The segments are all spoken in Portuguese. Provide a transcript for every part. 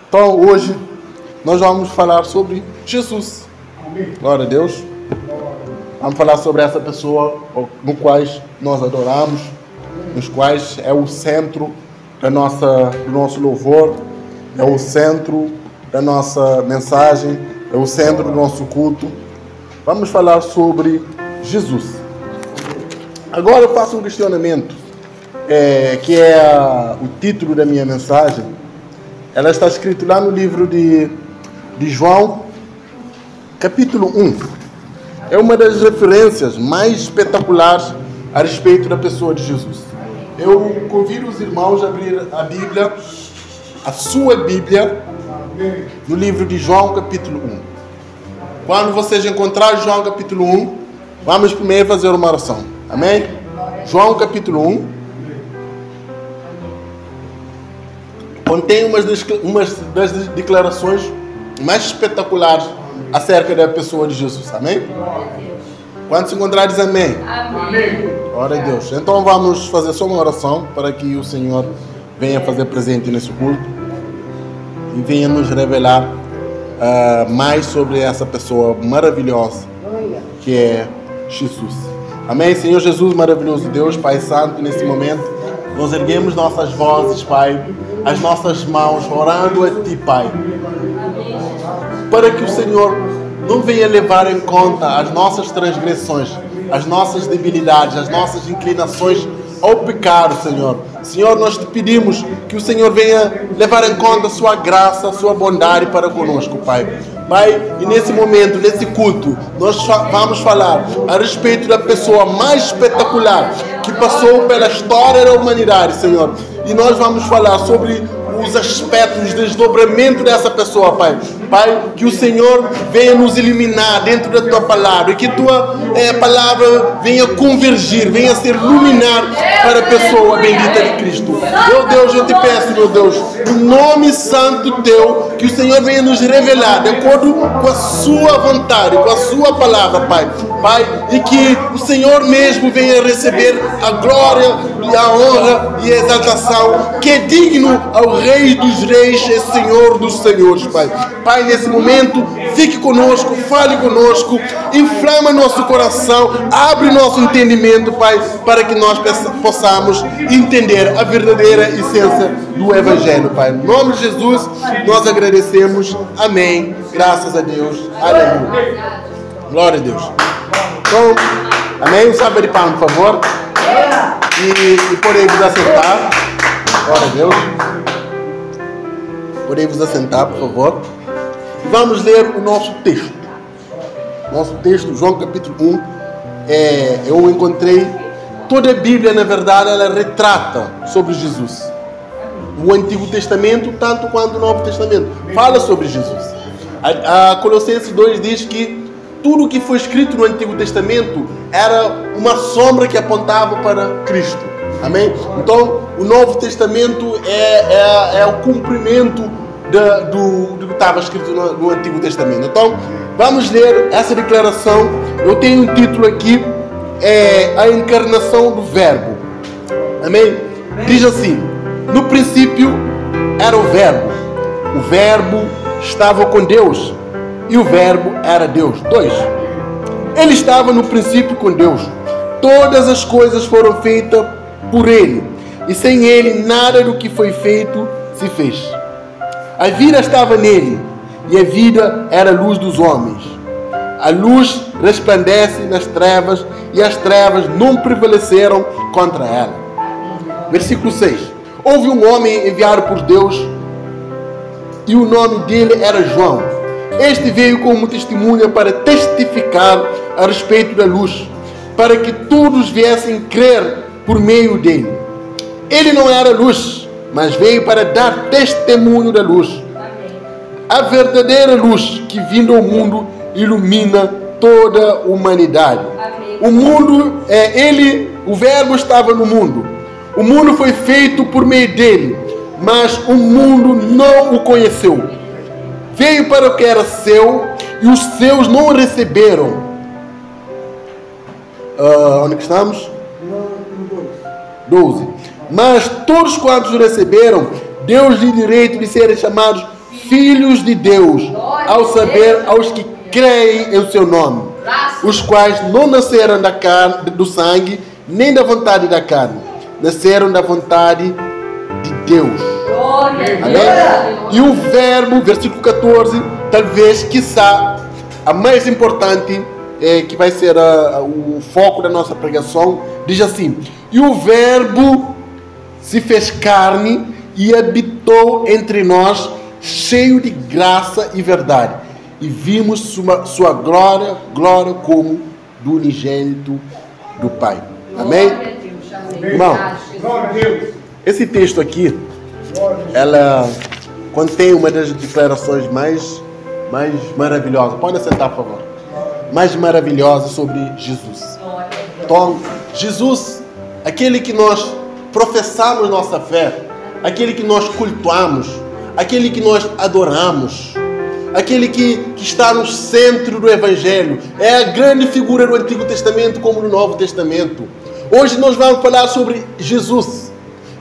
Então, hoje, nós vamos falar sobre Jesus. Glória a Deus. Vamos falar sobre essa pessoa no quais nós adoramos, nos quais é o centro do nosso louvor, é o centro da nossa mensagem, é o centro do nosso culto. Vamos falar sobre Jesus. Agora eu faço um questionamento, que é o título da minha mensagem. Ela está escrita lá no livro de João, capítulo 1. É uma das referências mais espetaculares a respeito da pessoa de Jesus. Eu convido os irmãos a abrir a Bíblia, a sua Bíblia, no livro de João, capítulo 1. Quando vocês encontrarem João, capítulo 1, vamos primeiro fazer uma oração. Amém? João, capítulo 1. Contém umas das declarações mais espetaculares acerca da pessoa de Jesus. Amém? Quando se encontrar, diz amém. Amém. Glória a Deus. Então vamos fazer só uma oração para que o Senhor venha fazer presente nesse culto e venha nos revelar mais sobre essa pessoa maravilhosa que é Jesus. Amém? Senhor Jesus, maravilhoso Deus, Pai Santo, nesse momento nós erguemos nossas vozes, Pai, as nossas mãos, orando a Ti, Pai, para que o Senhor não venha levar em conta as nossas transgressões, as nossas debilidades, as nossas inclinações ao pecado, Senhor. Senhor, nós te pedimos que o Senhor venha levar em conta a sua graça, a sua bondade para conosco, Pai. Pai, e nesse momento, nesse culto, nós vamos falar a respeito da pessoa mais espetacular que passou pela história da humanidade, Senhor. E nós vamos falar sobre os aspectos, os desdobramentos dessa pessoa, Pai. Pai, que o Senhor venha nos iluminar dentro da Tua palavra, e que Tua palavra venha convergir, venha ser luminar para a pessoa bendita de Cristo. Meu Deus, eu te peço, meu Deus, no nome santo Teu, que o Senhor venha nos revelar, de acordo com a Sua vontade, com a Sua palavra, Pai. Pai, e que o Senhor mesmo venha receber a glória e a honra e a exaltação que é digno ao Rei dos Reis e Senhor dos Senhores, Pai. Pai, nesse momento, fique conosco, fale conosco, inflama nosso coração, abre nosso entendimento, Pai, para que nós possamos entender a verdadeira essência do Evangelho, Pai. No nome de Jesus, nós agradecemos. Amém. Graças a Deus. Aleluia. Glória a Deus. Então, amém? Um salve de palmas, por favor. E podem vos assentar. Glória a Deus. Podem vos assentar, por favor. Vamos ler o nosso texto. Nosso texto, João capítulo 1. Eu encontrei toda a Bíblia, na verdade, ela retrata sobre Jesus. O Antigo Testamento, tanto quanto o Novo Testamento, fala sobre Jesus. A Colossenses 2 diz que tudo que foi escrito no Antigo Testamento era uma sombra que apontava para Cristo. Amém? Então, o Novo Testamento é o cumprimento do que estava escrito no Antigo Testamento. Então, vamos ler essa declaração. Eu tenho um título aqui, a encarnação do Verbo. Amém? Diz assim: no princípio era o Verbo estava com Deus, e o Verbo era Deus. 2. Ele estava no princípio com Deus. Todas as coisas foram feitas por Ele, e sem Ele nada do que foi feito se fez. A vida estava nele, e a vida era a luz dos homens. A luz resplandece nas trevas, e as trevas não prevaleceram contra ela. Versículo 6. Houve um homem enviado por Deus, e o nome dele era João. Este veio como testemunha para testificar a respeito da luz, para que todos viessem crer por meio dele. Ele não era luz, mas veio para dar testemunho da luz. A verdadeira luz que vindo ao mundo ilumina toda a humanidade. O mundo, o Verbo estava no mundo. O mundo foi feito por meio dele, mas o mundo não o conheceu. Veio para o que era seu, e os seus não o receberam. Onde que estamos? 12. Mas todos quantos o receberam, deu-lhe direito de serem chamados filhos de Deus, ao saber, aos que creem em seu nome, os quais não nasceram da carne, do sangue, nem da vontade da carne, nasceram da vontade de Deus. Amém? E o verbo, versículo 14, talvez, quiçá, a mais importante, que vai ser o foco da nossa pregação, diz assim: e o verbo se fez carne e habitou entre nós, cheio de graça e verdade, e vimos sua glória como do unigênito do Pai. Amém? Irmão, esse texto aqui, ela contém uma das declarações mais maravilhosas. Pode sentar, por favor. Mais maravilhosas sobre Jesus. Então, Jesus, aquele que nós professamos nossa fé, aquele que nós cultuamos, aquele que nós adoramos, aquele que está no centro do Evangelho, é a grande figura do Antigo Testamento como do Novo Testamento. Hoje nós vamos falar sobre Jesus.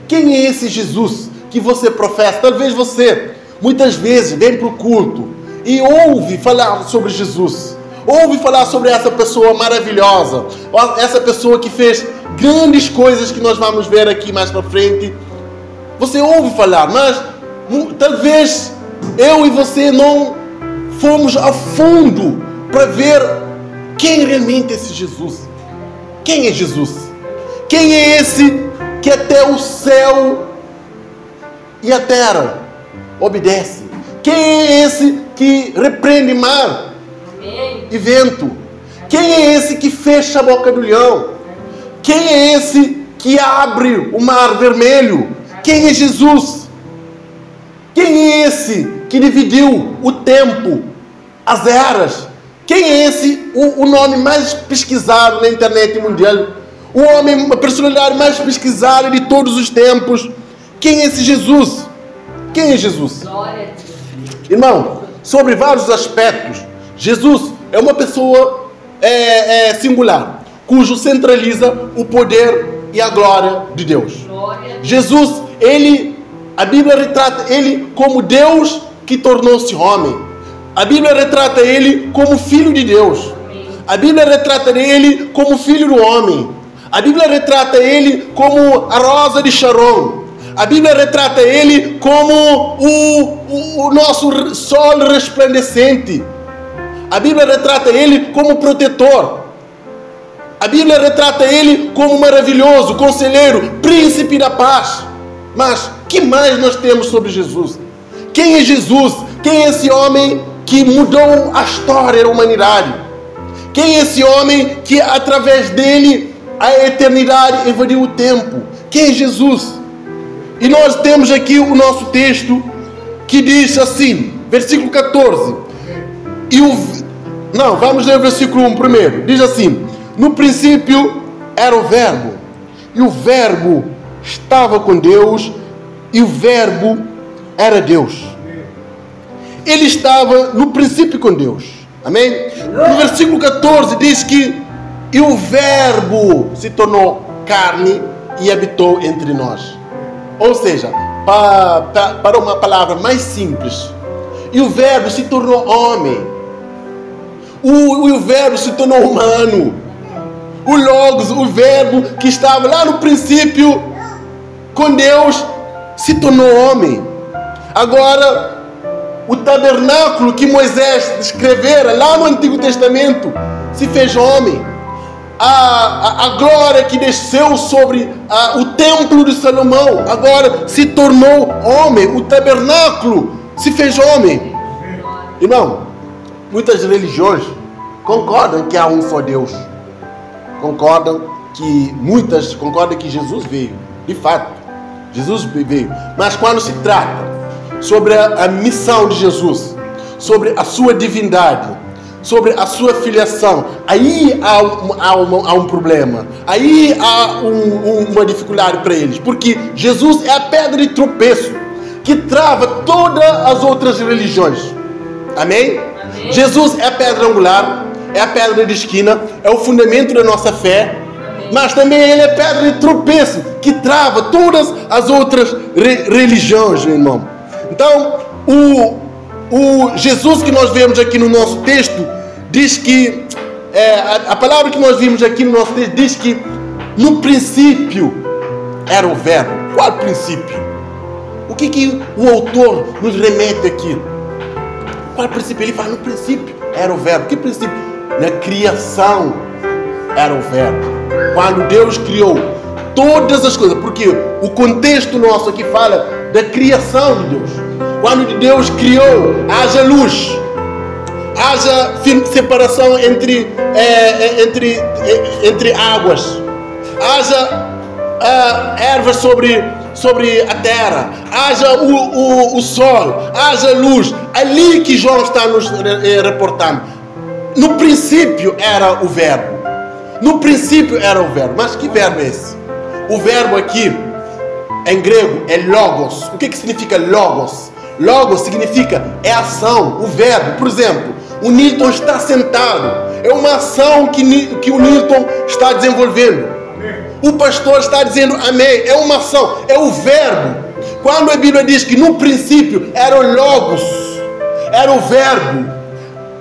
Quem é esse Jesus que você professa? Talvez você, muitas vezes, vem para o culto e ouve falar sobre Jesus, ouve falar sobre essa pessoa maravilhosa, essa pessoa que fez grandes coisas que nós vamos ver aqui mais para frente. Você ouve falar, mas talvez eu e você não fomos a fundo para ver quem realmente é esse Jesus. Quem é Jesus? Quem é esse que até o céu e a terra obedece? Quem é esse que repreende mar e vento? Quem é esse que fecha a boca do leão? Quem é esse que abre o mar vermelho? Quem é Jesus? Quem é esse que dividiu o tempo, as eras? Quem é esse, o nome mais pesquisado na internet mundial? O homem, a personalidade mais pesquisada de todos os tempos. Quem é esse Jesus? Quem é Jesus? Irmão, sobre vários aspectos, Jesus é uma pessoa singular, cujo centraliza o poder e a glória de Deus. Jesus, a Bíblia retrata ele como Deus que tornou-se homem. A Bíblia retrata ele como filho de Deus. A Bíblia retrata ele como filho do homem. A Bíblia retrata ele como a rosa de Sharon. A Bíblia retrata ele como o nosso sol resplandecente. A Bíblia retrata ele como protetor. A Bíblia retrata ele como maravilhoso, conselheiro, príncipe da paz. Mas que mais nós temos sobre Jesus? Quem é Jesus? Quem é esse homem que mudou a história da humanidade? Quem é esse homem que através dele a eternidade invadiu o tempo? Quem é Jesus? E nós temos aqui o nosso texto que diz assim, versículo 14. Vamos ler o versículo 1 primeiro. Diz assim: no princípio era o Verbo, e o Verbo estava com Deus, e o Verbo era Deus. Ele estava no princípio com Deus. Amém? No versículo 14 diz que e o Verbo se tornou carne e habitou entre nós. Ou seja, para uma palavra mais simples, e o Verbo se tornou homem. O Verbo se tornou humano. O Logos, o Verbo que estava lá no princípio com Deus, se tornou homem. Agora, o tabernáculo que Moisés descrevera lá no Antigo Testamento se fez homem. A glória que desceu sobre o templo de Salomão agora se tornou homem. O tabernáculo se fez homem. Irmão, muitas religiões concordam que há um só Deus. Concordam que Jesus veio. De fato, Jesus veio. Mas quando se trata sobre a missão de Jesus, sobre a sua divindade, sobre a sua filiação, aí há um problema. Aí há uma dificuldade para eles. Porque Jesus é a pedra de tropeço que trava todas as outras religiões. Amém? Amém. Jesus é a pedra angular, é a pedra de esquina, é o fundamento da nossa fé. Amém. Mas também ele é pedra de tropeço que trava todas as outras religiões, meu irmão. Então, o Jesus que nós vemos aqui no nosso texto diz que, a palavra que nós vimos aqui no nosso texto diz que no princípio era o verbo. Qual princípio? O que o autor nos remete aqui? Qual princípio? Ele fala, no princípio era o verbo. Que princípio? Na criação era o verbo. Quando Deus criou todas as coisas, porque o contexto nosso aqui fala da criação de Deus. Quando Deus criou, haja luz, haja separação entre águas, haja ervas sobre a terra, haja o sol, haja luz. Ali que João está nos reportando. No princípio era o verbo. No princípio era o verbo. Mas que verbo é esse? O verbo aqui, em grego, é logos. O que significa logos? Logos significa é ação, o verbo. Por exemplo, o Newton está sentado. É uma ação que o Newton está desenvolvendo. O pastor está dizendo amém. É uma ação, é o verbo. Quando a Bíblia diz que no princípio era o logos, era o verbo,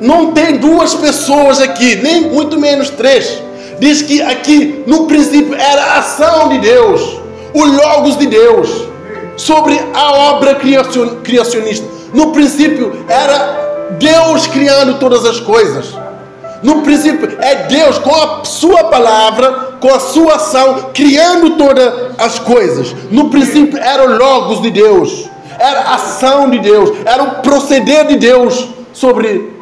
não tem duas pessoas aqui, nem muito menos três. Diz que aqui no princípio era a ação de Deus, o logos de Deus, sobre a obra criacionista. No princípio era Deus criando todas as coisas. No princípio é Deus com a sua palavra, com a sua ação, criando todas as coisas. No princípio era o logos de Deus, era a ação de Deus, era o proceder de Deus sobre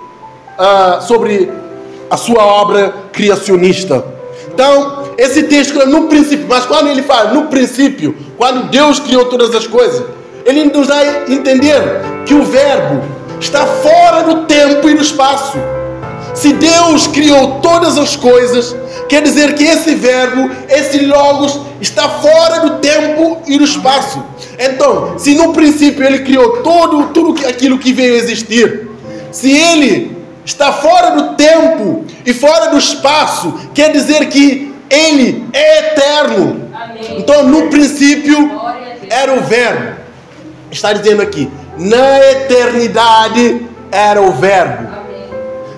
a sua obra criacionista. Então, esse texto é no princípio, mas quando ele fala no princípio, quando Deus criou todas as coisas, ele nos dá a entender que o verbo está fora do tempo e do espaço. Se Deus criou todas as coisas, quer dizer que esse verbo, esse logos, está fora do tempo e do espaço. Então, se no princípio ele criou tudo aquilo que veio a existir, se ele está fora do tempo e fora do espaço, quer dizer que ele é eterno. Amém. Então, no princípio era o verbo. Está dizendo aqui, na eternidade era o verbo. Amém.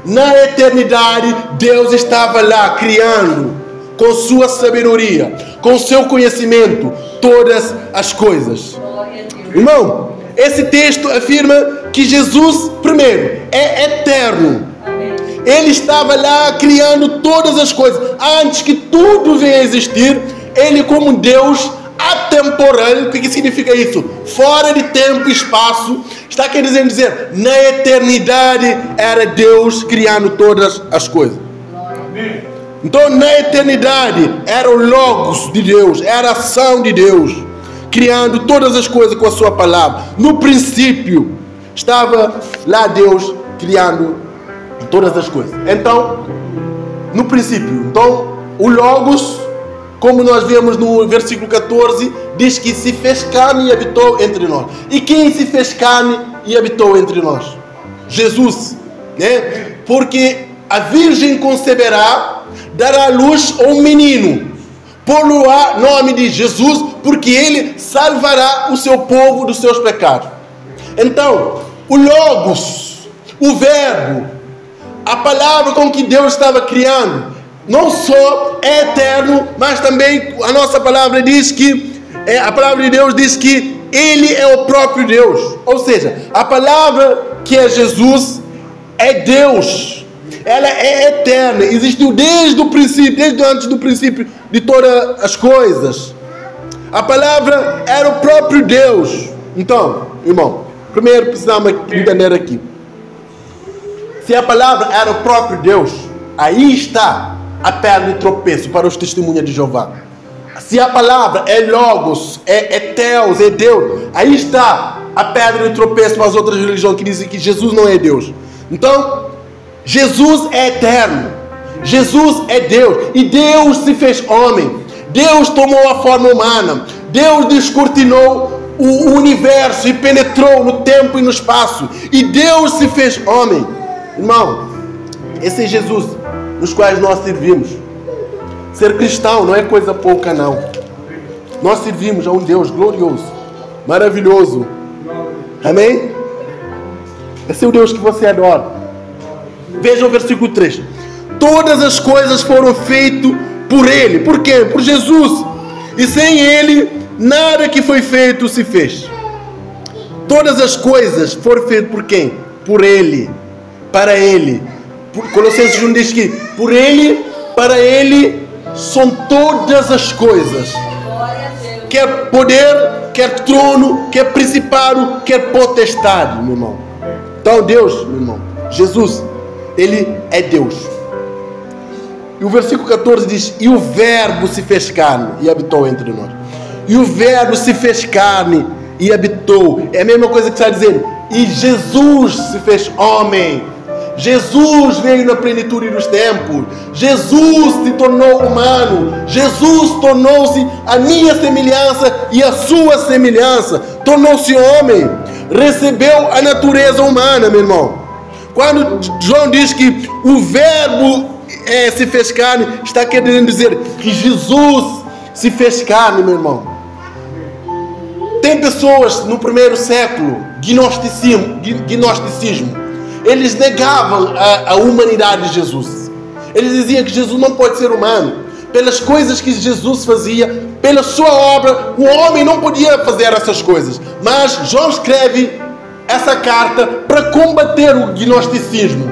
Na eternidade, Deus estava lá criando, com sua sabedoria, com seu conhecimento, todas as coisas. Irmão, esse texto afirma que Jesus, primeiro, é eterno. Amém. Ele estava lá criando todas as coisas. Antes que tudo venha a existir, ele como Deus atemporal. O que significa isso? Fora de tempo e espaço. Está querendo dizer, na eternidade era Deus criando todas as coisas. Amém. Então, na eternidade era o logos de Deus, era a ação de Deus, criando todas as coisas com a sua palavra. No princípio estava lá Deus criando todas as coisas. Então, no princípio, então o logos, como nós vemos no versículo 14, diz que se fez carne e habitou entre nós. E quem se fez carne e habitou entre nós? Jesus, né? Porque a virgem conceberá, dará à luz a um menino, pô-lo-á nome de Jesus, porque ele salvará o seu povo dos seus pecados. Então, o logos, o verbo, a palavra com que Deus estava criando, não só é eterno, mas também a nossa palavra diz que, a palavra de Deus diz que ele é o próprio Deus. Ou seja, a palavra que é Jesus é Deus. Ela é eterna, existiu desde o princípio, desde antes do princípio de todas as coisas. A palavra era o próprio Deus. Então, irmão, primeiro precisamos entender aqui. Se a palavra era o próprio Deus, aí está a pedra de tropeço para os testemunhas de Jeová. Se a palavra é Logos, é Theos, é Deus, aí está a pedra de tropeço para as outras religiões que dizem que Jesus não é Deus. Então, Jesus é eterno, Jesus é Deus, e Deus se fez homem, Deus tomou a forma humana, Deus descortinou o universo e penetrou no tempo e no espaço, e Deus se fez homem. Irmão, esse é Jesus nos quais nós servimos. Ser cristão não é coisa pouca, não. Nós servimos a um Deus glorioso, maravilhoso. Amém? Esse é o Deus que você adora. Veja o versículo 3. Todas as coisas foram feitas por Ele. Por quê? Por Jesus. E sem Ele, nada que foi feito se fez. Todas as coisas foram feitas por quem? Por Ele. Para Ele. Colossenses 1 diz que por Ele, para Ele, são todas as coisas. Quer poder, quer trono, quer principado, quer potestade, meu irmão. Então Deus, meu irmão, Jesus, Ele é Deus. E o versículo 14 diz: e o verbo se fez carne e habitou entre nós. E o verbo se fez carne e habitou. É a mesma coisa que está dizendo. E Jesus se fez homem. Jesus veio na plenitude dos tempos. Jesus se tornou humano. Jesus tornou-se a minha semelhança e a sua semelhança. Tornou-se homem. Recebeu a natureza humana, meu irmão. Quando João diz que o verbo se fez carne, está querendo dizer que Jesus se fez carne, meu irmão. Tem pessoas no primeiro século, gnosticismo, eles negavam a humanidade de Jesus. Eles diziam que Jesus não pode ser humano. Pelas coisas que Jesus fazia, pela sua obra, o homem não podia fazer essas coisas. Mas João escreve essa carta para combater o gnosticismo,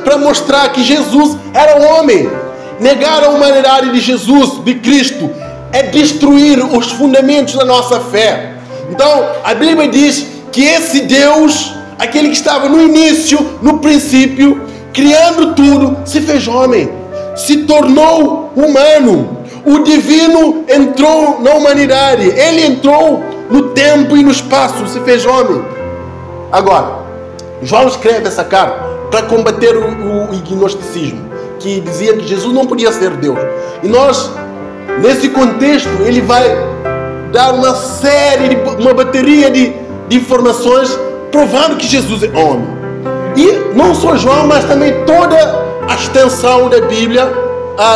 para mostrar que Jesus era homem. Negar a humanidade de Jesus, de Cristo, é destruir os fundamentos da nossa fé. Então, a Bíblia diz que esse Deus, aquele que estava no início, no princípio, criando tudo, se fez homem, se tornou humano. O divino entrou na humanidade, ele entrou no tempo e no espaço, se fez homem. Agora, João escreve essa carta para combater o gnosticismo, que dizia que Jesus não podia ser Deus. E nós, nesse contexto, ele vai dar uma bateria de informações provando que Jesus é homem. E não só João, mas também toda a extensão da Bíblia,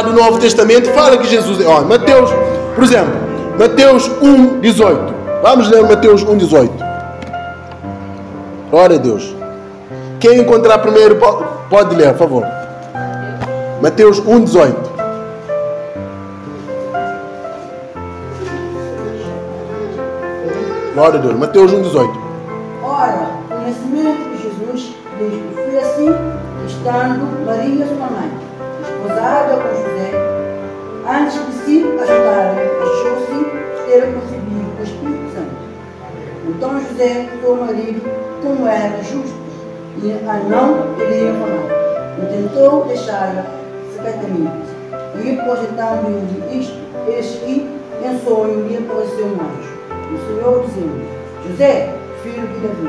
do Novo Testamento, fala que Jesus é homem. Mateus, por exemplo, Mateus 1:18. Vamos ler Mateus 1:18. Glória a Deus. Quem encontrar primeiro pode ler, por favor. Mateus 1:18. Glória a Deus. Mateus 1:18. Ora, o nascimento de Jesus foi assim, estando Maria, sua mãe, esposada com José, antes de se ajuntarem, achou-se ter concebido o Espírito Santo. Então José, seu marido, como era justo e a não queria falar, intentou deixá-la secretamente. E projetando-lhe isto, eis que em sonho lhe apareceu um anjo, o Senhor dizendo: José, filho de Davi,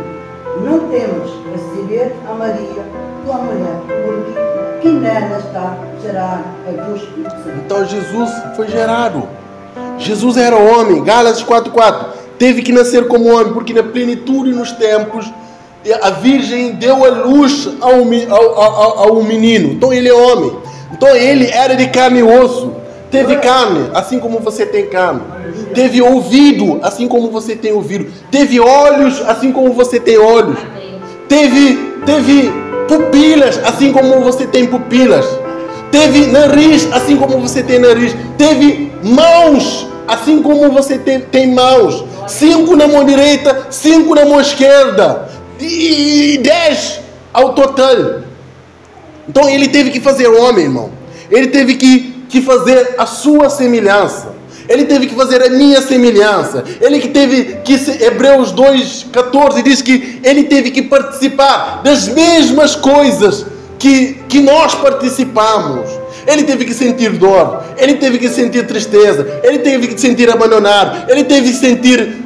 não temas receber a Maria, tua mulher, porque que nela está será do Espírito Santo. Então Jesus foi gerado. Jesus era homem. Gálatas 4:4. Teve que nascer como homem, porque na plenitude nos tempos a Virgem deu a luz ao menino. Então ele é homem. Então ele era de carne e osso. Teve carne, assim como você tem carne. Teve ouvido, assim como você tem ouvido. Teve olhos, assim como você tem olhos. Teve pupilas, assim como você tem pupilas. Teve nariz, assim como você tem nariz. Teve mãos, assim como você tem mãos. 5 na mão direita, 5 na mão esquerda. E 10 ao total. Então ele teve que fazer homem, irmão. Ele teve que fazer a sua semelhança. Ele teve que fazer a minha semelhança. Ele que teve que, Hebreus 2:14 diz que ele teve que participar das mesmas coisas que nós participamos. Ele teve que sentir dor, ele teve que sentir tristeza, ele teve que sentir abandonado, ele teve que sentir,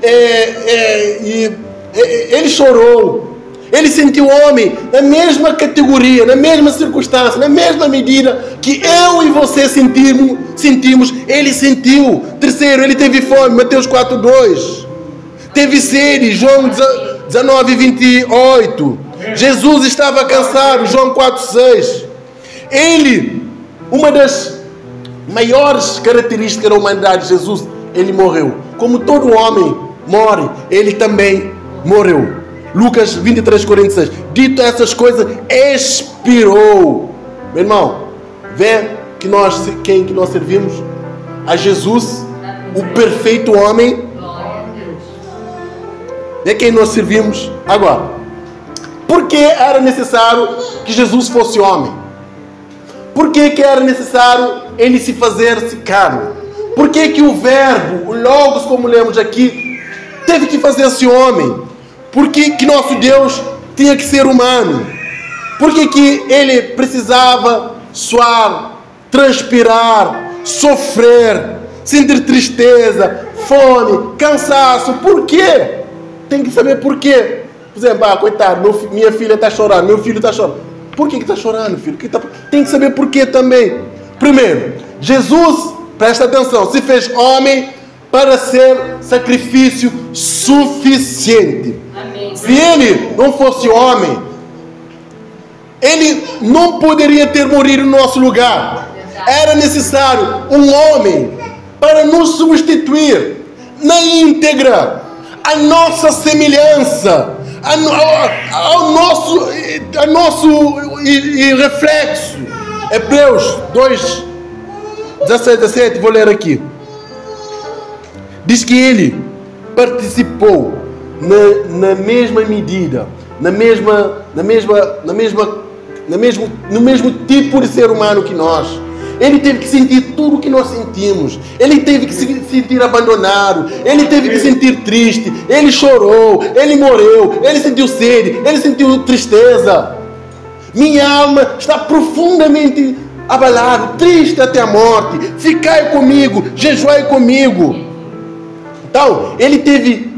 ele chorou. Ele sentiu homem na mesma categoria, na mesma circunstância, na mesma medida que eu e você sentimos, ele sentiu. Terceiro, ele teve fome, Mateus 4:2. Teve sede, João 19:28. Jesus estava cansado, João 4:6. Ele, uma das maiores características da humanidade de Jesus, ele morreu. Como todo homem morre, ele também morreu. Lucas 23:46. Dito essas coisas, expirou. Meu irmão, vê que quem que nós servimos? A Jesus, o perfeito homem. Vê quem nós servimos agora. Por que era necessário que Jesus fosse homem? Por que era necessário ele se fazer carne? Por que o verbo, o Logos, como lemos aqui, teve que fazer-se homem? Por que nosso Deus tinha que ser humano? Por que ele precisava suar, transpirar, sofrer, sentir tristeza, fome, cansaço? Por quê? Tem que saber por quê. Por exemplo, coitado, minha filha está chorando, meu filho está chorando. Por que está chorando, filho? Tem que saber por quê também. Primeiro, Jesus, presta atenção, se fez homem para ser sacrifício suficiente. Amém. Se ele não fosse homem, ele não poderia ter morrido no nosso lugar. Era necessário um homem para nos substituir na íntegra, a nossa semelhança, ao nosso reflexo. Hebreus 2, 17, 17, vou ler aqui. Diz que ele participou na mesma medida, no mesmo tipo de ser humano que nós. Ele teve que sentir tudo o que nós sentimos. Ele teve que se sentir abandonado. Ele teve que sentir triste. Ele chorou. Ele morreu. Ele sentiu sede. Ele sentiu tristeza. Minha alma está profundamente abalada, triste até a morte. Ficai comigo, jejuai comigo. Então, ele teve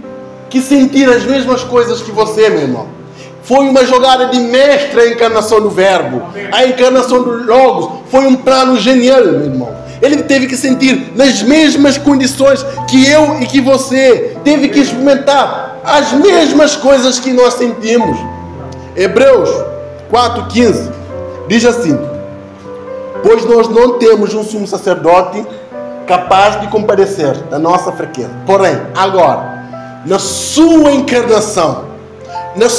que sentir as mesmas coisas que você, meu irmão. Foi uma jogada de mestre a encarnação do Verbo. A encarnação do Logos foi um plano genial, meu irmão. Ele teve que sentir nas mesmas condições que eu e que você. Teve que experimentar as mesmas coisas que nós sentimos. Hebreus 4:15 diz assim: pois nós não temos um sumo sacerdote capaz de compadecer da nossa fraqueza. Porém, agora, na sua encarnação, no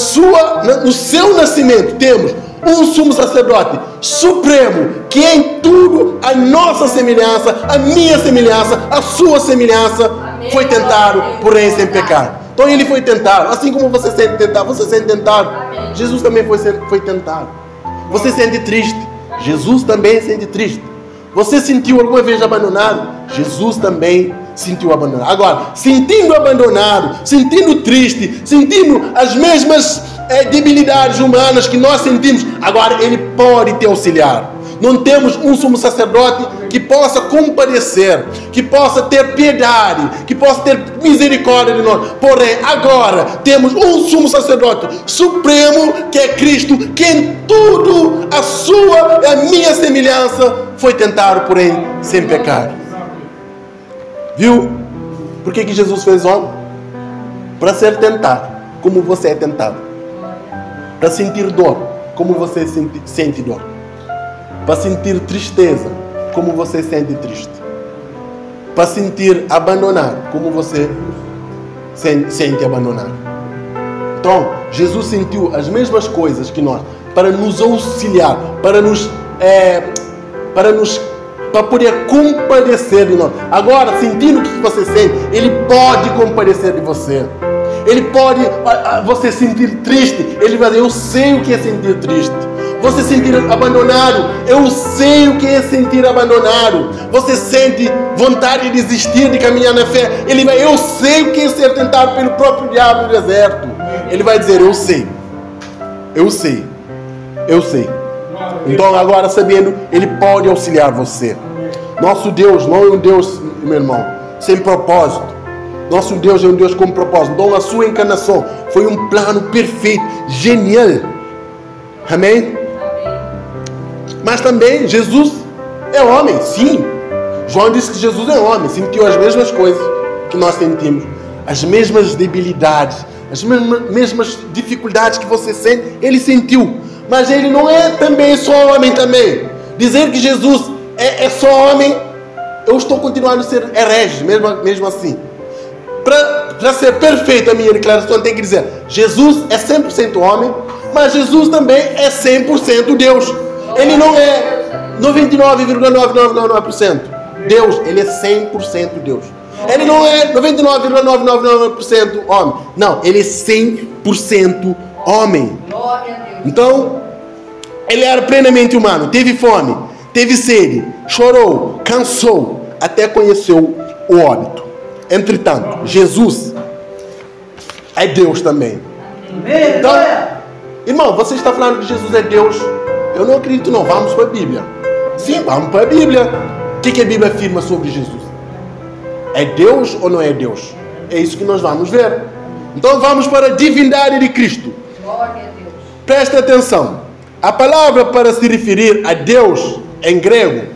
seu nascimento, temos um sumo sacerdote supremo, que é em tudo a nossa semelhança, a minha semelhança, a sua semelhança. Foi tentado, porém sem pecado. Então ele foi tentado, assim como você sente tentado, você sente tentado. Jesus também foi tentado. Você sente triste, Jesus também sente triste. Você sentiu alguma vez abandonado? Jesus também sentiu abandonado. Agora, sentindo abandonado, sentindo triste, sentindo as mesmas debilidades humanas que nós sentimos, agora ele pode te auxiliar. Não temos um sumo sacerdote que possa compadecer, que possa ter piedade, que possa ter misericórdia de nós. Porém, agora temos um sumo sacerdote supremo, que é Cristo, que em tudo a sua e a minha semelhança foi tentado, porém sem pecado. Viu? Por que Jesus fez homem? Para ser tentado, como você é tentado. Para sentir dor, como você sente dor. Para sentir tristeza, como você sente triste. Para sentir abandonado, como você sente abandonado. Então, Jesus sentiu as mesmas coisas que nós, para nos auxiliar, para poder compadecer de nós. Agora, sentindo o que você sente, ele pode compadecer de você. Ele pode você sentir triste, ele vai dizer: eu sei o que é sentir triste. Você sentir abandonado, eu sei o que é sentir abandonado. Você sente vontade de desistir, de caminhar na fé, ele vai: eu sei o que é ser tentado pelo próprio diabo no deserto. Ele vai dizer: eu sei. Então, agora, sabendo, ele pode auxiliar você. Nosso Deus não é um Deus, meu irmão, sem propósito. Nosso Deus é um Deus com propósito. Então, a sua encarnação foi um plano perfeito, genial. Amém? Mas também Jesus é homem, sim. João disse que Jesus é homem, sentiu as mesmas coisas que nós sentimos, as mesmas debilidades, as mesmas dificuldades que você sente, ele sentiu. Mas ele não é também só homem também. Dizer que Jesus é só homem, eu estou continuando a ser herege, mesmo assim. para ser perfeita a minha declaração, tem que dizer: Jesus é 100% homem, mas Jesus também é 100% Deus. Ele não é 99,999% Deus, ele é 100% Deus. Ele não é 99,999% homem. Não, ele é 100% homem. Então, ele era plenamente humano. Teve fome, teve sede, chorou, cansou, até conheceu o óbito. Entretanto, Jesus é Deus também. Então, irmão, você está falando que Jesus é Deus? Eu não acredito não. Vamos para a Bíblia. Sim, vamos para a Bíblia. O que a Bíblia afirma sobre Jesus? É Deus ou não é Deus? É isso que nós vamos ver. Então vamos para a divindade de Cristo. Preste atenção. A palavra para se referir a Deus em grego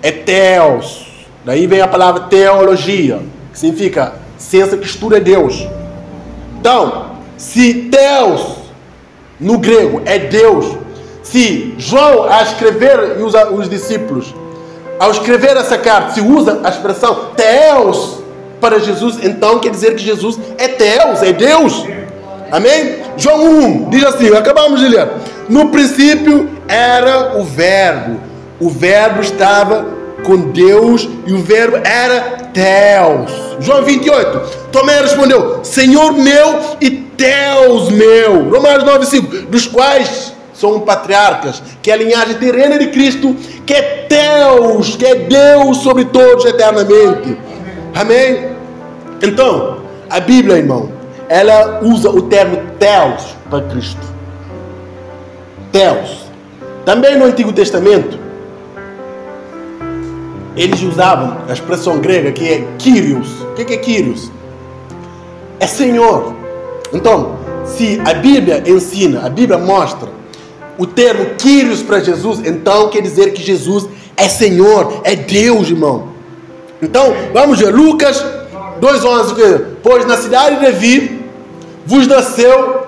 é Theos. Daí vem a palavra teologia, que significa ciência que estuda Deus. Então, se Theos no grego é Deus, se João a escrever, e os discípulos, ao escrever essa carta, se usa a expressão Theos para Jesus, então quer dizer que Jesus é Theos, é Deus. Amém? João 1 diz assim, acabamos de ler: no princípio era o verbo estava com Deus e o verbo era Theos. João 28, Tomé respondeu: Senhor meu e Deus meu. Romanos 9,5, dos quais são patriarcas, que é a linhagem terrena de Cristo, que é Deus, que é Deus sobre todos eternamente. Amém? Então, a Bíblia, irmão, ela usa o termo Theos para Cristo. Theos. Também no Antigo Testamento, eles usavam a expressão grega que é Kyrios. O que é Kyrios? É Senhor. Então, se a Bíblia ensina, a Bíblia mostra o termo Kyrios para Jesus, então quer dizer que Jesus é Senhor, é Deus, irmão. Então, vamos ver Lucas 2,11. Pois na cidade de Davi vos nasceu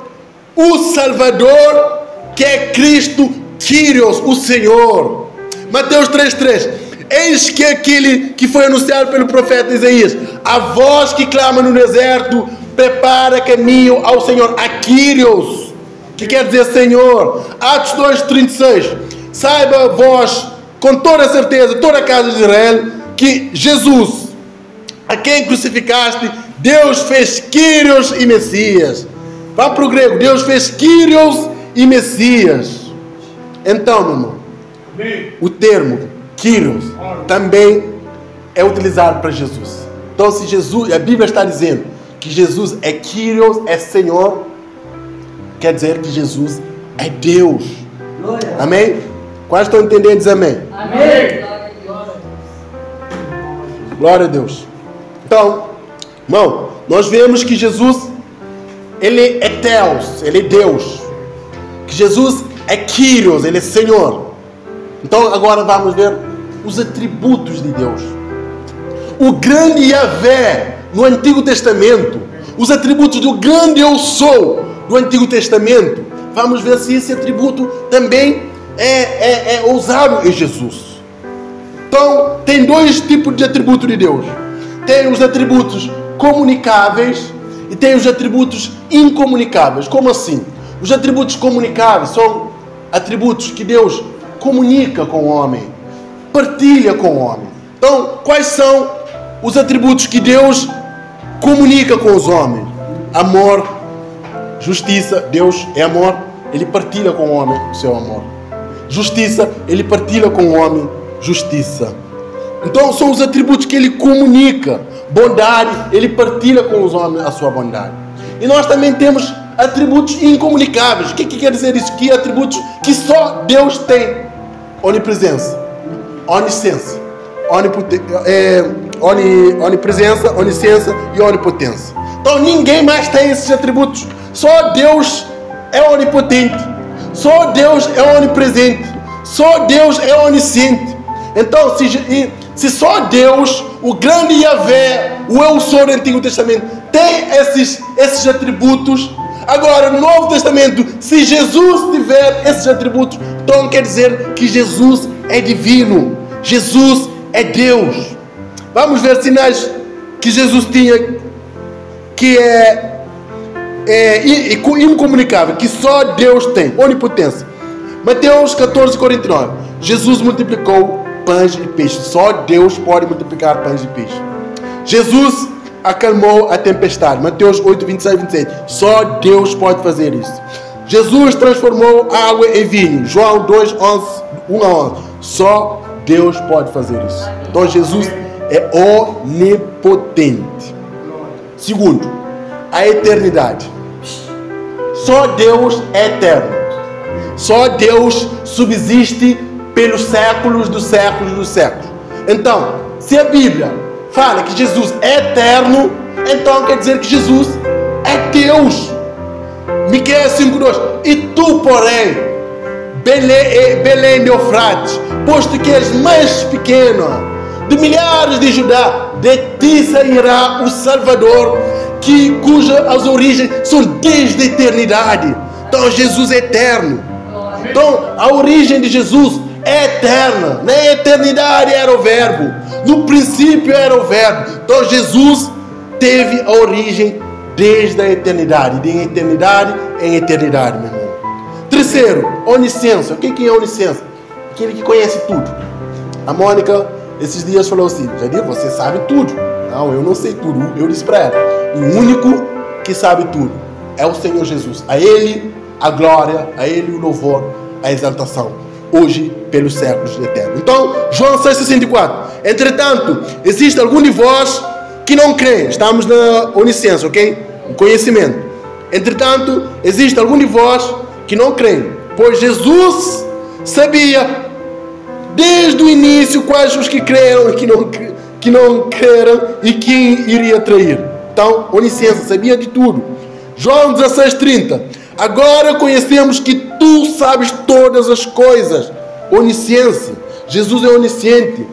o Salvador, que é Cristo Kyrios, o Senhor. Mateus 3,3. Eis que aquele que foi anunciado pelo profeta Isaías: a voz que clama no deserto, prepara caminho ao Senhor. A Kyrios, que quer dizer Senhor. Atos 2,36. Saiba vós com toda certeza, toda a casa de Israel, que Jesus, a quem crucificaste, Deus fez Kyrios e Messias. Vá para o grego. Deus fez Kyrios e Messias. Então, meu irmão, o termo Kyrios também é utilizado para Jesus. Então, se Jesus, a Bíblia está dizendo que Jesus é Kyrios, é Senhor, quer dizer que Jesus é Deus. Amém? Quais estão entendendo? Diz amém. Amém. Glória a Deus. Então, irmão, nós vemos que Jesus, ele é Theos, ele é Deus. Que Jesus é Kyrios, ele é Senhor. Então, agora vamos ver os atributos de Deus. O grande Yahvé no Antigo Testamento, os atributos do grande Eu Sou do Antigo Testamento, vamos ver se esse atributo também é usado em Jesus. Então, tem dois tipos de atributos de Deus. Tem os atributos comunicáveis e tem os atributos incomunicáveis. Como assim? Os atributos comunicáveis são atributos que Deus comunica com o homem, partilha com o homem. Então, quais são os atributos que Deus comunica com os homens? Amor, justiça. Deus é amor, ele partilha com o homem o seu amor. Justiça, ele partilha com o homem justiça. Então são os atributos que ele comunica. Bondade, ele partilha com os homens a sua bondade. E nós também temos atributos incomunicáveis. O que quer dizer isso? Que atributos que só Deus tem: onipresença, onisciência, onipresença, onisciência e onipotência. Então ninguém mais tem esses atributos. Só Deus é onipotente, só Deus é onipresente, só Deus é onisciente. Então, se só Deus, o grande Yahvé, o Eu Sou do Antigo Testamento, tem esses atributos, agora no Novo Testamento, se Jesus tiver esses atributos, então quer dizer que Jesus é divino, Jesus é Deus. Vamos ver sinais que Jesus tinha que é incomunicável, que só Deus tem, onipotência. Mateus 14:49. Jesus multiplicou pães e peixes. Só Deus pode multiplicar pães e peixes. Jesus acalmou a tempestade. Mateus 8:26-27. Só Deus pode fazer isso. Jesus transformou água em vinho. João 2:1-11. Só Deus pode fazer isso. Então Jesus é onipotente. Segundo, a eternidade. Só Deus é eterno. Só Deus subsiste pelos séculos dos séculos dos séculos. Então, se a Bíblia fala que Jesus é eterno, então quer dizer que Jesus é Deus. Miqueias 5:2. E tu, porém, Belém de Eufrates, posto que és mais pequeno de milhares de Judá, de ti sairá o Salvador, cujas origens são desde a eternidade. Então Jesus é eterno. Então a origem de Jesus é eterna. Na eternidade era o verbo, no princípio era o verbo. Então Jesus teve a origem desde a eternidade, de eternidade em eternidade, meu irmão. Terceiro, onisciência. O que é onisciência? Aquele que conhece tudo. A Mônica esses dias falou assim: Jadir, você sabe tudo. Não, eu não sei tudo. Eu disse para ela: o único que sabe tudo é o Senhor Jesus. A Ele a glória, a Ele o louvor, a exaltação, hoje pelos séculos eternos. Então, João 6,64. Entretanto, existe algum de vós que não crê. Estamos na onisciência, ok? O conhecimento. Entretanto, existe algum de vós que não crê, pois Jesus sabia desde o início quais os que creram e que não creram e quem iria trair. Então, onisciência, sabia de tudo. João 16,30. Agora conhecemos que tu sabes todas as coisas. Onisciência. Jesus é onisciente.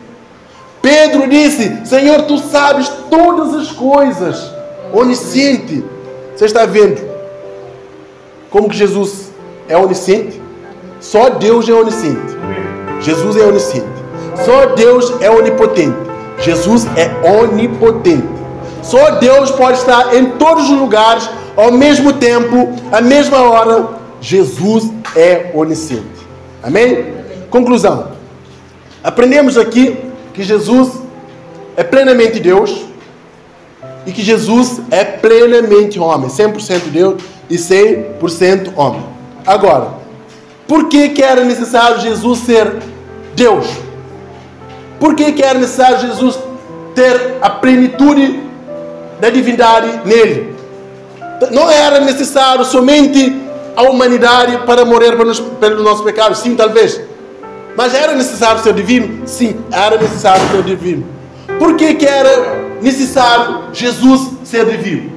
Pedro disse: Senhor, tu sabes todas as coisas. Onisciente. Você está vendo como que Jesus é onisciente? Só Deus é onisciente. Jesus é onisciente. Só Deus é onipotente. Jesus é onipotente. Só Deus pode estar em todos os lugares ao mesmo tempo, à mesma hora. Jesus é onisciente. Amém? Conclusão. Aprendemos aqui que Jesus é plenamente Deus e que Jesus é plenamente homem. 100% Deus e 100% homem. Agora, por que era necessário Jesus ser Deus? Por que era necessário Jesus ter a plenitude da divindade nele? Não era necessário somente a humanidade para morrer pelos nossos pecados? Sim, talvez. Mas era necessário ser divino? Sim, era necessário ser divino. Por que era necessário Jesus ser divino?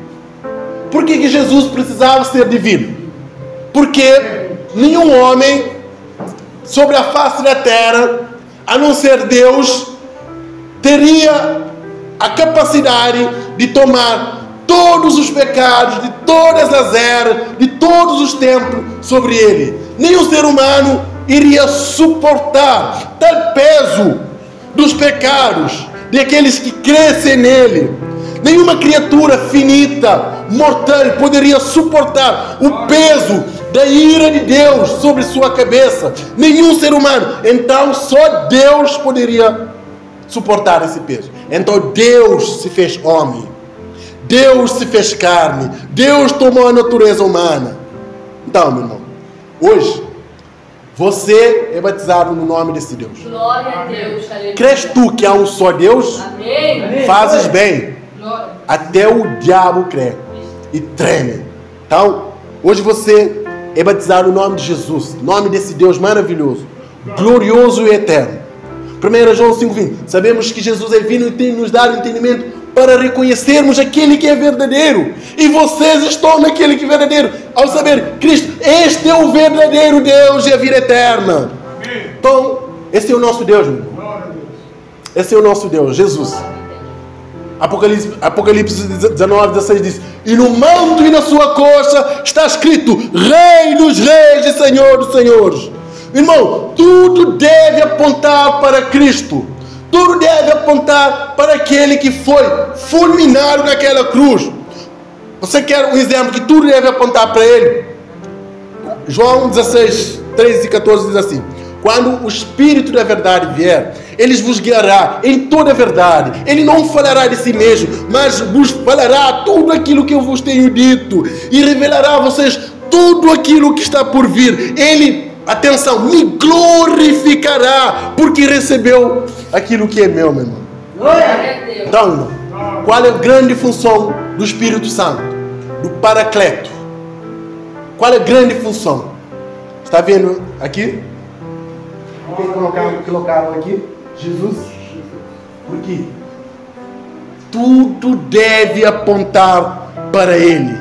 Por que Jesus precisava ser divino? Porque nenhum homem sobre a face da terra, a não ser Deus, teria a capacidade de tomar todos os pecados de todas as eras, de todos os tempos sobre ele. Nenhum ser humano iria suportar tal peso dos pecados daqueles que crescem nele. Nenhuma criatura finita, mortal, poderia suportar o peso da ira de Deus sobre sua cabeça. Nenhum ser humano. Então só Deus poderia suportar esse peso. Então Deus se fez homem. Deus se fez carne. Deus tomou a natureza humana. Então, meu irmão, hoje você é batizado no nome desse Deus. Glória a Deus. Crês tu que há um só Deus? Amém. Fazes bem. Glória. Até o diabo crê e treme. Então, hoje você é batizado no nome de Jesus, nome desse Deus maravilhoso, glorioso e eterno. 1 João 5,20. Sabemos que Jesus é vindo e tem nos dado entendimento para reconhecermos aquele que é verdadeiro. E vocês estão naquele que é verdadeiro. Ao saber Cristo, este é o verdadeiro Deus e a vida eterna. Então, esse é o nosso Deus, meu irmão. Esse é o nosso Deus, Jesus. Apocalipse 19:16 diz: e no manto e na sua coxa está escrito: Rei dos reis e Senhor dos senhores. Irmão, tudo deve apontar para Cristo. Tudo deve apontar para aquele que foi fulminado naquela cruz. Você quer um exemplo que tudo deve apontar para Ele? João 16, 13 e 14 diz assim: quando o Espírito da verdade vier, Ele vos guiará em toda a verdade. Ele não falará de si mesmo, mas vos falará tudo aquilo que eu vos tenho dito e revelará a vocês tudo aquilo que está por vir. Ele, atenção, me glorificará, porque recebeu aquilo que é meu, meu irmão. Então, irmão, qual é a grande função do Espírito Santo, do Paracleto? Qual é a grande função? Está vendo aqui? Quem colocaram aqui? Jesus. Por quê? Tudo deve apontar para Ele.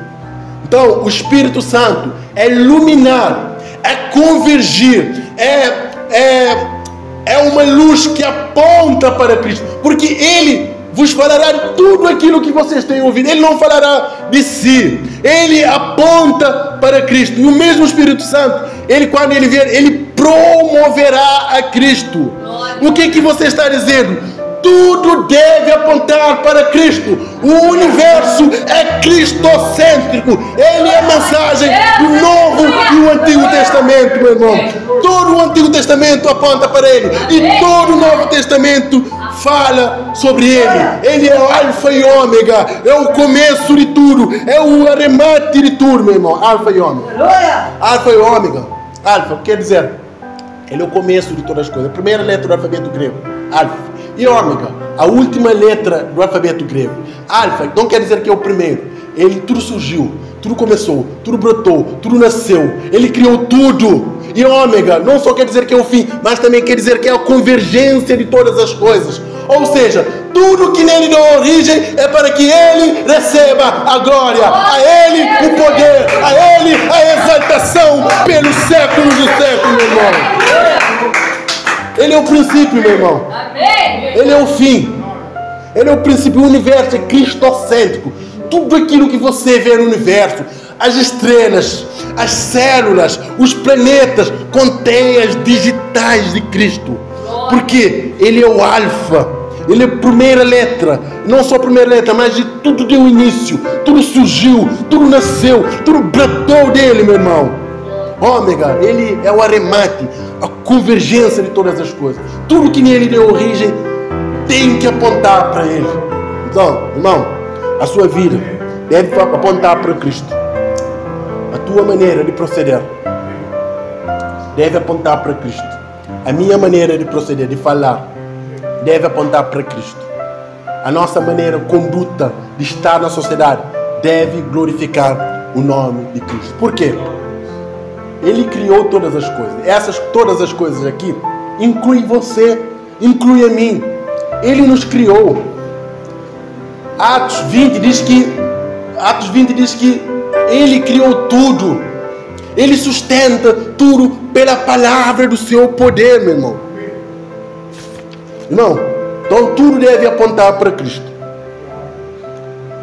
Então, o Espírito Santo é iluminar, é convergir, é uma luz que aponta para Cristo, porque Ele vos falará de tudo aquilo que vocês têm ouvido. Ele não falará de si, Ele aponta para Cristo. E o mesmo Espírito Santo, Ele, quando Ele vier, Ele promoverá a Cristo. O que você está dizendo? Tudo deve apontar para Cristo. O universo é cristocêntrico. Ele é a mensagem do Novo e o Antigo Testamento, meu irmão. Todo o Antigo Testamento aponta para Ele, e todo o Novo Testamento fala sobre Ele. Ele é o Alfa e Ômega, é o começo de tudo, é o arremate de tudo, meu irmão. Alfa e Ômega. Alfa e Ômega. Alfa quer dizer, Ele é o começo de todas as coisas. A primeira letra do alfabeto grego, Alfa. E Ômega, a última letra do alfabeto grego. Alfa não quer dizer que é o primeiro. Ele, tudo surgiu, tudo começou, tudo brotou, tudo nasceu. Ele criou tudo. E Ômega não só quer dizer que é o fim, mas também quer dizer que é a convergência de todas as coisas. Ou seja, tudo que nele deu origem é para que Ele receba a glória, a Ele o poder, a Ele a exaltação pelos séculos dos séculos, meu irmão. Ele é o princípio, meu irmão. Ele é o fim. Ele é o princípio. O universo é cristocêntrico. Tudo aquilo que você vê no universo, as estrelas, as células, os planetas, contém as digitais de Cristo. Porque Ele é o alfa. Ele é a primeira letra. Não só a primeira letra, mas de tudo deu início. Tudo surgiu, tudo nasceu, tudo brotou dele, meu irmão. Ômega, Ele é o arremate, a convergência de todas as coisas. Tudo que nele deu origem tem que apontar para Ele. Então, irmão, a sua vida deve apontar para Cristo. A tua maneira de proceder deve apontar para Cristo. A minha maneira de proceder, de falar, deve apontar para Cristo. A nossa maneira, conduta de estar na sociedade deve glorificar o nome de Cristo. Por quê? Ele criou todas as coisas. Todas as coisas aqui inclui você, inclui a mim. Ele nos criou. Atos 20 diz que Ele criou tudo. Ele sustenta tudo pela palavra do seu poder, meu irmão. Irmão, então tudo deve apontar para Cristo.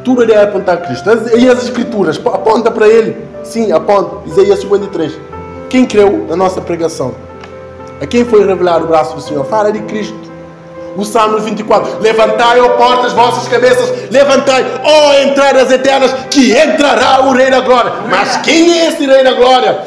Tudo deve apontar para Cristo. E as Escrituras apontam para Ele. Sim, aponta. Isaías 53. Quem creu na nossa pregação? A quem foi revelado o braço do Senhor? Fala de Cristo. O Salmo 24. Levantai, ó portas, vossas cabeças. Levantai, ó entradas eternas, que entrará o Rei da Glória. Mas quem é esse Rei da Glória?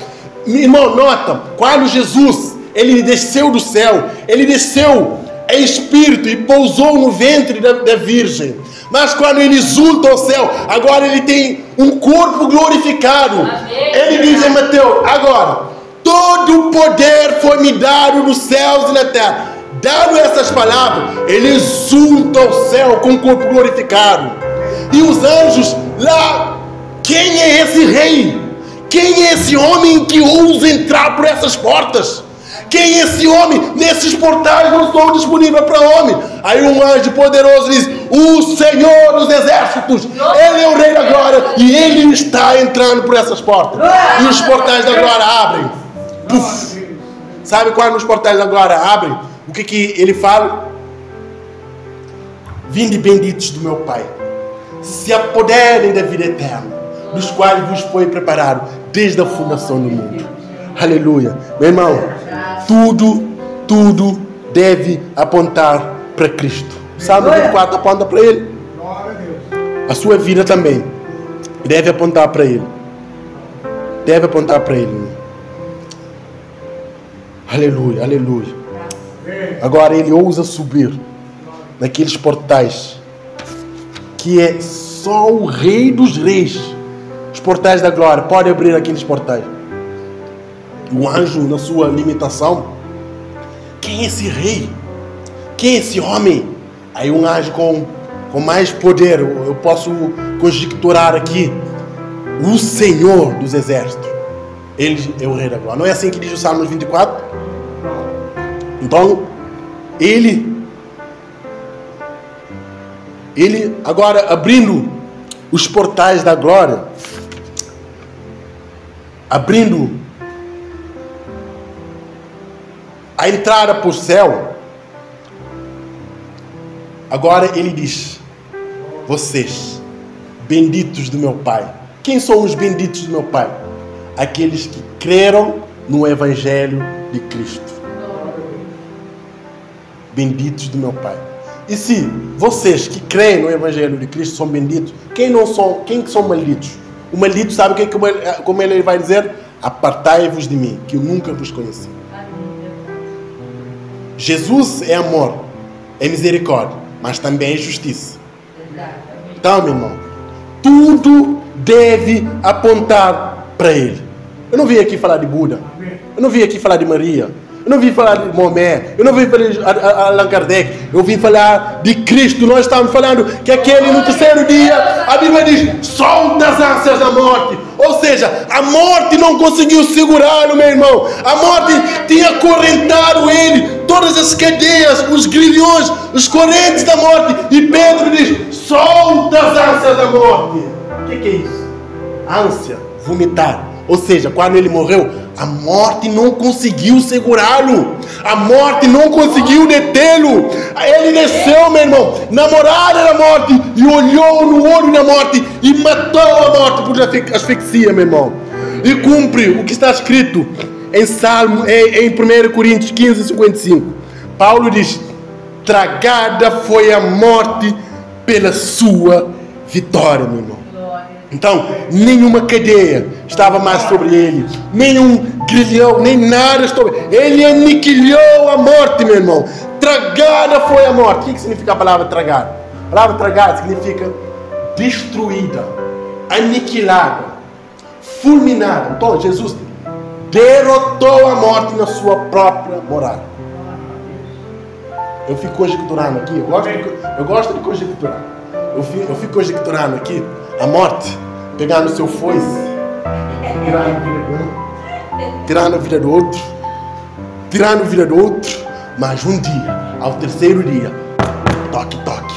Irmão, nota. Quando Jesus, Ele desceu do céu. Ele desceu em espírito e pousou no ventre da Virgem. Mas quando Ele exulta ao céu, agora Ele tem um corpo glorificado. Amém. Ele diz em Mateus, agora, todo o poder foi me dado nos céus e na terra. Dado essas palavras, Ele exulta ao céu com o corpo glorificado. E os anjos lá, quem é esse rei? Quem é esse homem que ousa entrar por essas portas? Quem é esse homem? Nesses portais não estão disponíveis para homem. Aí um anjo poderoso diz, o Senhor dos exércitos, Ele é o Rei da Glória, e Ele está entrando por essas portas. E os portais da glória abrem. Puf. Sabe quando os portais da glória abrem? O que Ele fala? Vinde benditos do meu Pai, se apoderem da vida eterna, dos quais vos foi preparado desde a fundação do mundo. Aleluia. Meu irmão, tudo deve apontar para Cristo. Salmo 24 aponta para Ele. A sua vida também. deve apontar para Ele. Deve apontar para Ele, irmão. Aleluia, aleluia. Agora Ele ousa subir naqueles portais que é só o Rei dos Reis. Os portais da glória, pode abrir aqueles portais. O anjo, na sua limitação, quem é esse rei? Quem é esse homem? Aí um anjo com mais poder, eu posso conjecturar aqui, o Senhor dos Exércitos. Ele é o Rei da Glória. Não é assim que diz o Salmo 24? Então, ele agora abrindo os portais da glória, abrindo a entrada para o céu, agora ele diz: vocês, benditos do meu Pai. Quem são os benditos do meu Pai? Aqueles que creram no Evangelho de Cristo. Benditos do meu Pai. E se vocês que creem no Evangelho de Cristo são benditos, quem que são malditos? O maldito sabe como ele vai dizer? Apartai-vos de mim, que eu nunca vos conheci. Jesus é amor, é misericórdia, mas também é justiça. Então, meu irmão, tudo deve apontar para Ele. Eu não vim aqui falar de Buda, eu não vim aqui falar de Maria, eu não vim falar de Maomé, eu não vim falar de Allan Kardec, eu vim falar de Cristo. Nós estamos falando que aquele no terceiro dia, a Bíblia diz, solta as ânsias da morte. Ou seja, a morte não conseguiu segurá-lo, meu irmão. A morte tinha acorrentado ele, todas as cadeias, os grilhões, os correntes da morte. E Pedro diz, solta as ânsias da morte. O que é isso? Ânsia, vomitar. Ou seja, quando ele morreu, a morte não conseguiu segurá-lo. A morte não conseguiu detê-lo. Ele desceu, meu irmão, na morada da morte, e olhou no olho da morte e matou a morte por asfixia, meu irmão. E cumpre o que está escrito em Salmo, em 1 Coríntios 15, 55. Paulo diz, tragada foi a morte pela sua vitória, meu irmão. Então, nenhuma cadeia estava mais sobre ele, nenhum grilhão, nem nada sobre ele. Ele aniquilou a morte, meu irmão. Tragada foi a morte. O que significa a palavra tragada? A palavra tragada significa destruída, aniquilada, fulminada. Então, Jesus derrotou a morte na sua própria morada. Eu fico conjecturando aqui, eu gosto de conjecturar. Eu fico conjecturando aqui a morte, pegar no seu foice, tirar na vida do outro, tirar na vida do outro, mas um dia, ao terceiro dia, toque, toque,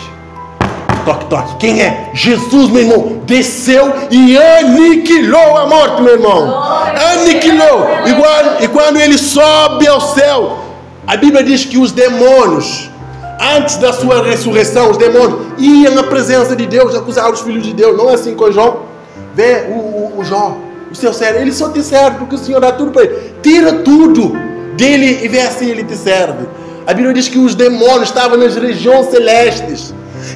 toque, toque. Quem é? Jesus, meu irmão, desceu e aniquilou a morte, meu irmão. Aniquilou. E quando ele sobe ao céu, a Bíblia diz que os demônios, antes da sua ressurreição, os demônios iam na presença de Deus acusar os filhos de Deus. Não é assim com Jó? Vê o Jó, o seu servo, ele só te serve porque o Senhor dá tudo para ele. Tira tudo dele e vê assim ele te serve. A Bíblia diz que os demônios estavam nas regiões celestes.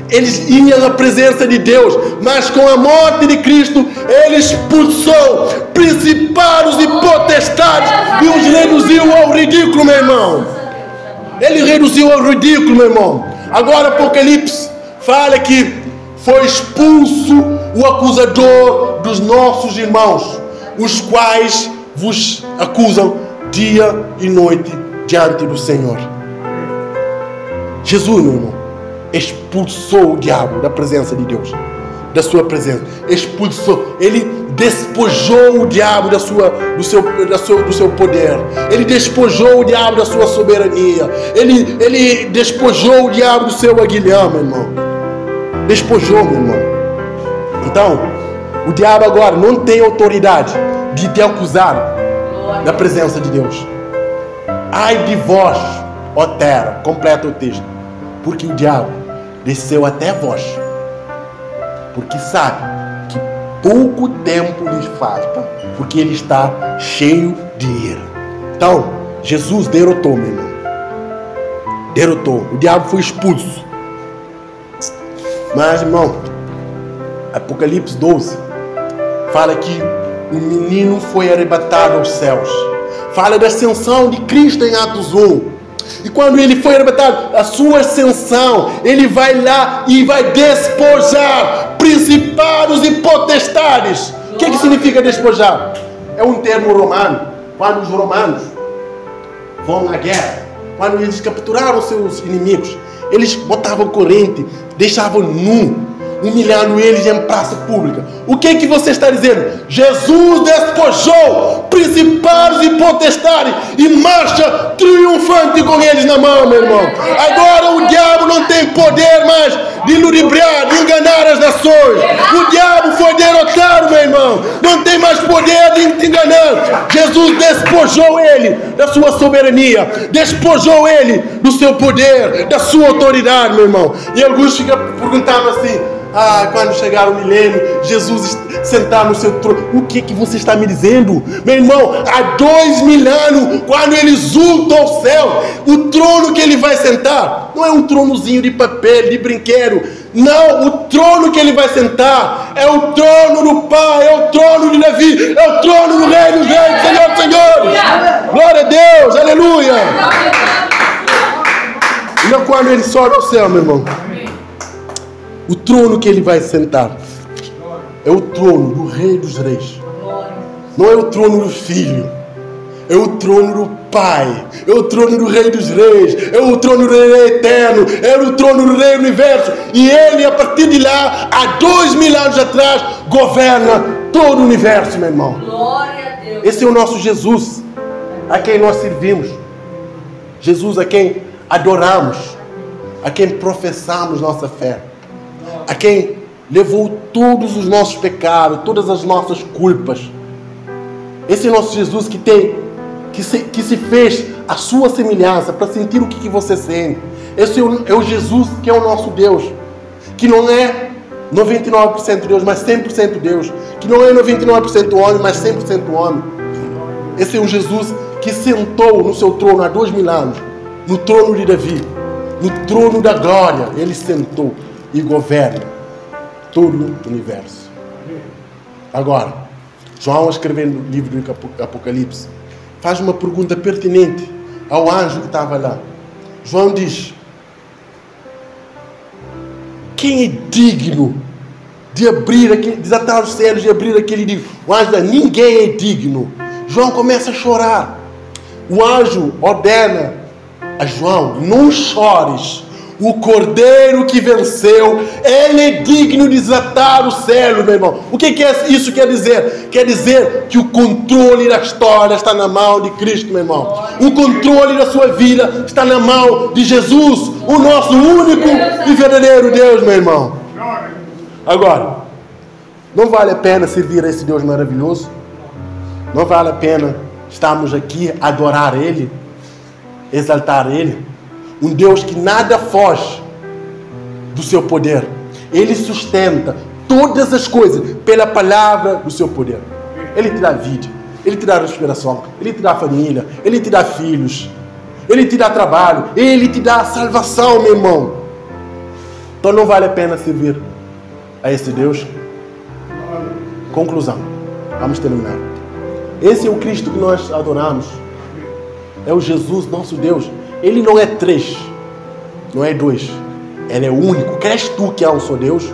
Eles iam na presença de Deus, mas com a morte de Cristo, ele expulsou principados e potestades e os reduziu ao ridículo, meu irmão. Ele reduziu ao ridículo, meu irmão. Agora Apocalipse fala que foi expulso o acusador dos nossos irmãos, os quais vos acusam dia e noite diante do Senhor. Jesus, meu irmão, expulsou o diabo da presença de Deus, da sua presença. Expulsou. Ele despojou o diabo do seu poder. Ele despojou o diabo da sua soberania. Ele despojou o diabo do seu aguilhão, meu irmão. Despojou, meu irmão. Então, o diabo agora não tem autoridade de te acusar da presença de Deus. Ai de vós, ó terra, completa o texto, porque o diabo desceu até vós, porque sabe que pouco tempo lhes falta, porque ele está cheio de ira. Então, Jesus derrotou, meu irmão. Derrotou. O diabo foi expulso. Mas, irmão, Apocalipse 12 fala que o menino foi arrebatado aos céus. Fala da ascensão de Cristo em Atos 1. E quando ele foi arrebatado, a sua ascensão, ele vai lá e vai despojar principados e potestades. O que significa despojar? É um termo romano. Quando os romanos vão à guerra, quando eles capturaram seus inimigos, eles botavam corrente, deixavam nu, humilhando eles em praça pública. O que você está dizendo? Jesus despojou principados e potestades e marcha triunfante com eles na mão, meu irmão. Agora o diabo não tem poder mais de ludibriar, de enganar as nações. O diabo foi derrotado, meu irmão. Não tem mais poder de te enganar. Jesus despojou ele da sua soberania, despojou ele do seu poder, da sua autoridade, meu irmão. E alguns ficam perguntando assim: quando chegar o milênio, Jesus sentar no seu trono. O que você está me dizendo? Meu irmão, há 2000 anos, quando ele exulta ao céu, o trono que ele vai sentar não é um tronozinho de papel, de brinquedo. Não, o trono que ele vai sentar é o trono do Pai, é o trono de Davi, é o trono do Rei dos Reis, Senhor dos Senhores. Glória a Deus, aleluia. Não, quando ele sobe ao céu, meu irmão, o trono que ele vai sentar é o trono do Rei dos Reis. Não é o trono do Filho, é o trono do Pai, é o trono do Rei dos Reis, é o trono do Rei Eterno, é o trono do Rei do Universo. E ele, a partir de lá, há 2000 anos atrás, governa todo o universo, meu irmão. Glória a Deus. Esse é o nosso Jesus, a quem nós servimos. Jesus a quem adoramos, a quem professamos nossa fé, a quem levou todos os nossos pecados, todas as nossas culpas. Esse é o nosso Jesus que se fez a sua semelhança para sentir o que você sente. Esse é o Jesus que é o nosso Deus, que não é 99% Deus, mas 100% Deus, que não é 99% homem, mas 100% homem. Esse é o Jesus que sentou no seu trono há 2000 anos, no trono de Davi, no trono da glória. Ele sentou e governa todo o universo. Agora, João, escrevendo o livro do Apocalipse, faz uma pergunta pertinente ao anjo que estava lá. João diz: quem é digno de desatar os céus e abrir aquele livro? O anjo diz: ninguém é digno. João começa a chorar. O anjo ordena a João: não chores. O Cordeiro que venceu, ele é digno de desatar o céu, meu irmão. O que isso quer dizer? Quer dizer que o controle da história está na mão de Cristo, meu irmão. O controle da sua vida está na mão de Jesus, o nosso único e verdadeiro Deus, meu irmão. Agora, não vale a pena servir a esse Deus maravilhoso? Não vale a pena estarmos aqui a adorar Ele, exaltar Ele? Um Deus que nada foge do seu poder. Ele sustenta todas as coisas pela palavra do seu poder. Ele te dá vida, Ele te dá respiração, Ele te dá família, Ele te dá filhos, Ele te dá trabalho, Ele te dá salvação, meu irmão. Então não vale a pena servir a esse Deus? Conclusão. Vamos terminar. Esse é o Cristo que nós adoramos. É o Jesus, nosso Deus. Ele não é 3, não é 2. Ele é único. Crês tu que há um só Deus?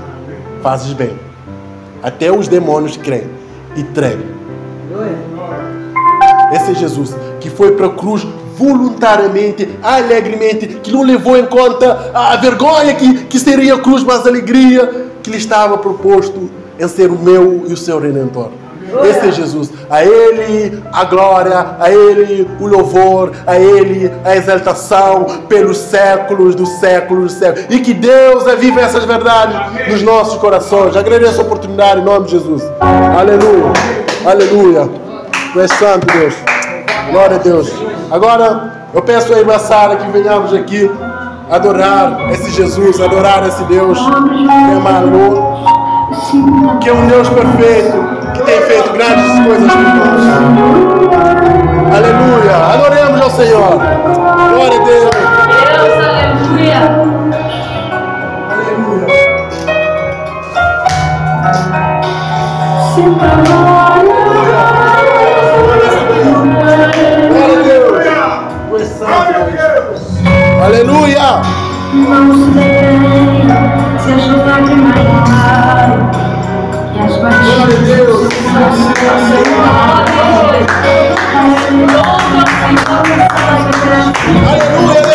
Fazes bem. Até os demônios creem e tremem. Esse é Jesus que foi para a cruz voluntariamente, alegremente, que não levou em conta a vergonha que seria a cruz, mas a alegria que lhe estava proposto em ser o meu e o seu Redentor. Esse é Jesus. A Ele a glória, a Ele o louvor, a Ele a exaltação pelos séculos dos séculos dos séculos. E que Deus avive essas verdades nos nossos corações. Agradeço a oportunidade em nome de Jesus. Aleluia. Aleluia. Tu és santo, Deus. Glória a Deus. Agora eu peço à irmã Sara que venhamos aqui adorar esse Jesus, adorar esse Deus que é maravilhoso, que é um Deus perfeito, que tem feito grandes coisas por nós. Aleluia. Adoremos ao Senhor. Glória a Deus. Deus, aleluia. Aleluia. Aleluia! Não se detém, se as lágrimas rolarem e as baixas Aleluia!